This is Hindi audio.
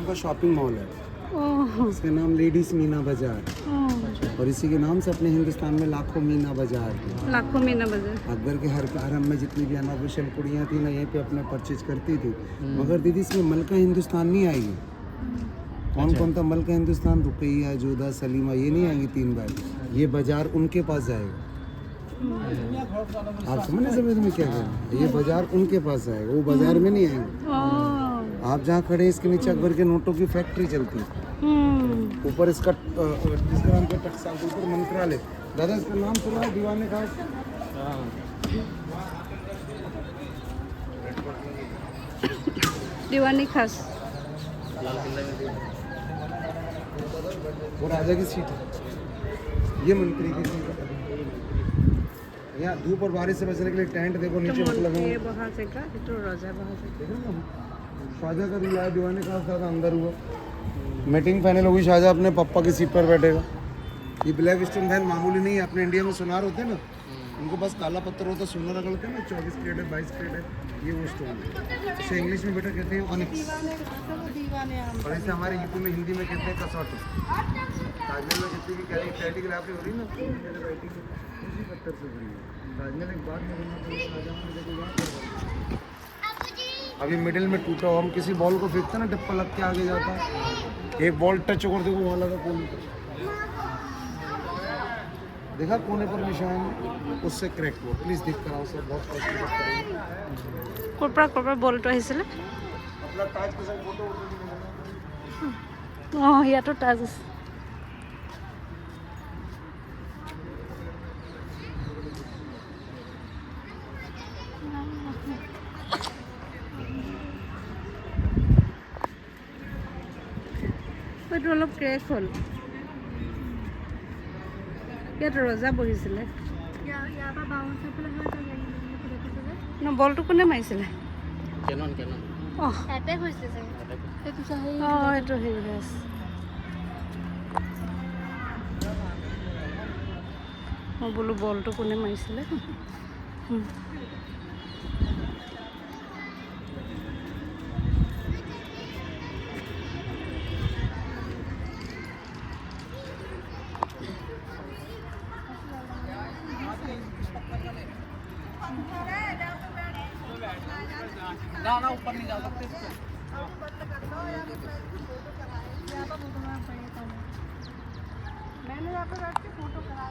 का शॉपिंग मॉल है, ओह इसका नाम लेडीज मीना बाजार, और इसी के नाम से अपने हिंदुस्तान में लाखों मीना बाजार थी। लाखों मीना बाजार। अकबर के हर हरम में जितनी भी अनऑफिशियल कुड़ियाँ थी ना, यहीं पे अपने परचेज करती थी। मगर दीदी इसमें मलका हिंदुस्तान नहीं आएगी। कौन कौन था मलका हिंदुस्तान? रुकैया, जोधा, सलीमा, ये नहीं आएंगी 3 बार। ये बाजार उनके पास जाएगा। आप समझ में क्या कह रहे हैं? ये बाजार उनके पास आएगा, वो बाजार में नहीं आएंगे। आप जहाँ खड़े हैं इसके नीचे अकबर के नोटों की फैक्ट्री चलती है। ऊपर इसका जिसका नाम क्या टकसाल, ऊपर मंत्रालय। दादा इसका नाम सुना है? दीवाने का दीवानी खास। वो राजा की सीट है, ये मंत्री की सीट है। यहाँ धूप और बारिश से बचने के लिए टेंट देखो नीचे मत लगाओ। बाहर से का तो रोजा बाहर से देखो ना, शाहजहाँ का दिलाया दीवाने का साथ अंदर हुआ। मीटिंग फाइनल होगी, शाहजहाँ अपने पप्पा की सीट पर बैठेगा। ये ब्लैक स्टोन फैन मामूली नहीं है। अपने इंडिया में सुनार होते हैं ना, उनको बस काला पत्थर होता है, सोना रगड़ते हैं ना, 24 कैरेट है, 22 कैरेट है, ये वो स्टोन है। इसे इंग्लिश में बेटा कहते हैं ऑनिक्स, और इसे हमारे यूपी में हिंदी में कहते हैं कसौटी। ताजमहल में जितनी भी कैलीग्राफी हो रही है ना, मेरे राइटिंग उसी पत्थर से बनी है। ताजमहल एक बात में बनना था, शाहजहाँ ने देखो यहाँ पर अभी मिडिल में टूटा हो। हम किसी बॉल को फेंकते हैं ना, टिप्पा लग के आगे जाता है, एक बॉल टच कर देखो वहाँ लगा कोने पर, देखा कोने पर निशान, उससे क्रैक हुआ। प्लीज देख कर आओ सर, बहुत कॉस्टली कोपरा बॉल तो আহিছিলে। अपना ताज के साथ फोटो ইয়াতো তাজ আছে। এইটো অলপ ক্ৰেক হ'ল। ইয়াত ৰজা বহিছিলে। বলটো কোনে মাৰিছিলে? এইটো হেৰি হৈ আছে। মই বোলো বলটো কোনে মাৰিছিলে। ना ऊपर नहीं जा सकते। मैंने यहाँ पर बैठ के फोटो करा